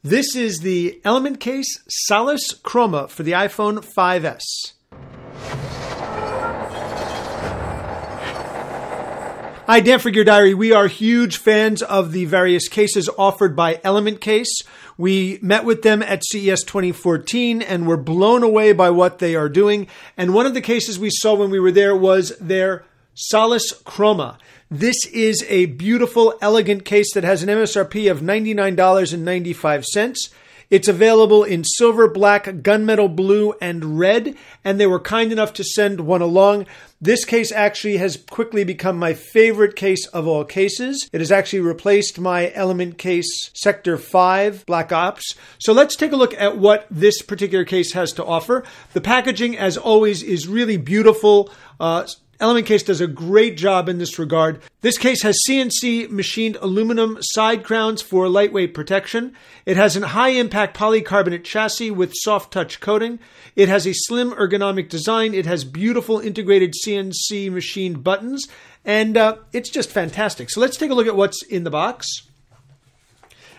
This is the Element Case Solace Chroma for the iPhone 5S. Hi, Dan for Gear Diary. We are huge fans of the various cases offered by Element Case. We met with them at CES 2014 and were blown away by what they are doing. And one of the cases we saw when we were there was their Solace Chroma. This is a beautiful, elegant case that has an MSRP of $99.95. It's available in silver, black, gunmetal blue, and red, and they were kind enough to send one along. This case actually has quickly become my favorite case of all cases. It has actually replaced my Element Case Sector 5 Black Ops. So let's take a look at what this particular case has to offer. The packaging, as always, is really beautiful. Element Case does a great job in this regard. This case has CNC machined aluminum side crowns for lightweight protection. It has a high-impact polycarbonate chassis with soft touch coating. It has a slim ergonomic design. It has beautiful integrated CNC machined buttons, and it's just fantastic. So let's take a look at what's in the box.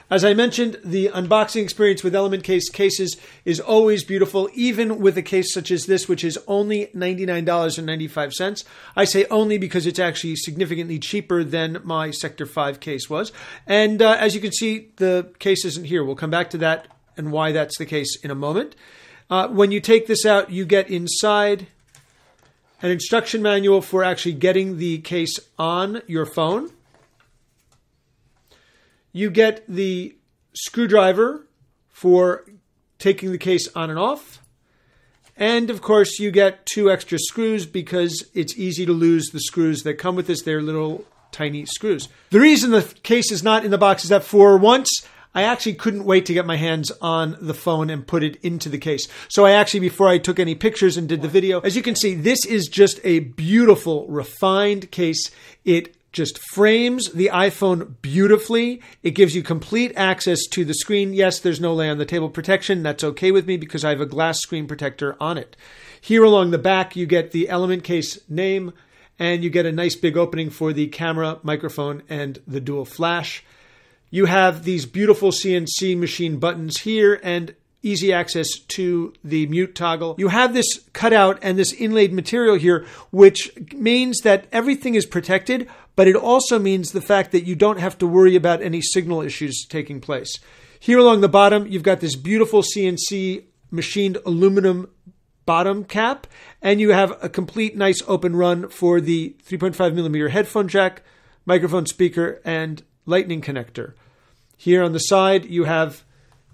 As I mentioned, the unboxing experience with Element Case cases is always beautiful, even with a case such as this, which is only $99.95. I say only because it's actually significantly cheaper than my Sector 5 case was. And as you can see, the case isn't here. We'll come back to that and why that's the case in a moment. When you take this out, you get inside an instruction manual for actually getting the case on your phone. You get the screwdriver for taking the case on and off. And of course, you get 2 extra screws because it's easy to lose the screws that come with this. They're little tiny screws. The reason the case is not in the box is that for once, I actually couldn't wait to get my hands on the phone and put it into the case. So I actually, before I took any pictures and did the video, as you can see, this is just a beautiful, refined case. It just frames the iPhone beautifully. It gives you complete access to the screen. Yes, there's no lay on the table protection. That's okay with me because I have a glass screen protector on it. Here along the back, you get the Element Case name, and you get a nice big opening for the camera, microphone, and the dual flash. You have these beautiful CNC machine buttons here and easy access to the mute toggle. You have this cutout and this inlaid material here, which means that everything is protected, but it also means the fact that you don't have to worry about any signal issues taking place. Here along the bottom, you've got this beautiful CNC machined aluminum bottom cap, and you have a complete nice open run for the 3.5mm headphone jack, microphone speaker, and lightning connector. Here on the side, you have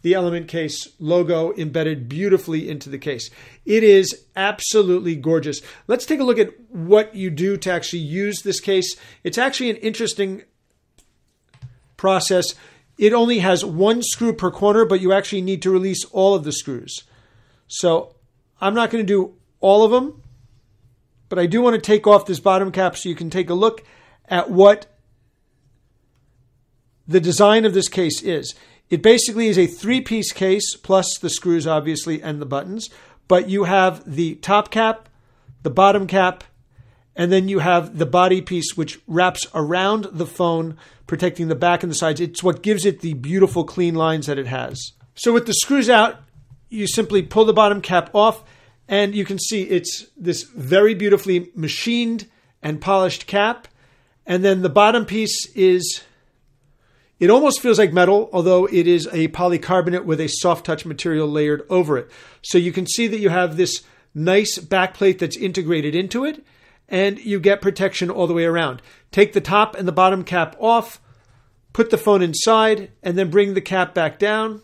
the Element Case logo embedded beautifully into the case. It is absolutely gorgeous. Let's take a look at what you do to actually use this case. It's actually an interesting process. It only has 1 screw per corner, but you actually need to release all of the screws. So I'm not going to do all of them, but I do want to take off this bottom cap so you can take a look at what the design of this case is. It basically is a 3-piece case, plus the screws, obviously, and the buttons. But you have the top cap, the bottom cap, and then you have the body piece, which wraps around the phone, protecting the back and the sides. It's what gives it the beautiful, clean lines that it has. So with the screws out, you simply pull the bottom cap off, and you can see it's this very beautifully machined and polished cap. And then the bottom piece is... it almost feels like metal, although it is a polycarbonate with a soft touch material layered over it. So you can see that you have this nice backplate that's integrated into it, and you get protection all the way around. Take the top and the bottom cap off, put the phone inside, and then bring the cap back down.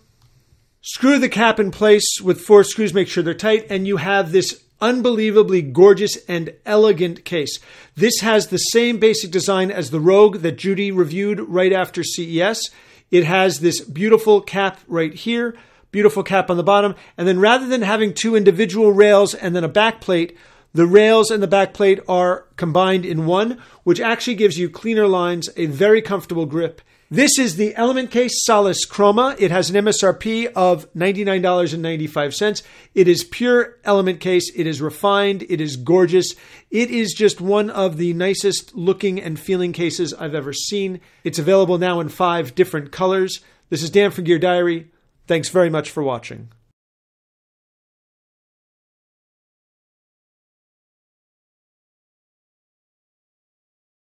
Screw the cap in place with 4 screws, make sure they're tight, and you have this unbelievably gorgeous and elegant case. This has the same basic design as the Rogue that Judy reviewed right after CES. It has this beautiful cap right here, beautiful cap on the bottom, and then rather than having 2 individual rails and then a back plate, the rails and the back plate are combined in one, which actually gives you cleaner lines, a very comfortable grip. This is the Element Case Solace Chroma. It has an MSRP of $99.95. It is pure Element Case. It is refined. It is gorgeous. It is just one of the nicest looking and feeling cases I've ever seen. It's available now in 5 different colors. This is Dan for Gear Diary. Thanks very much for watching.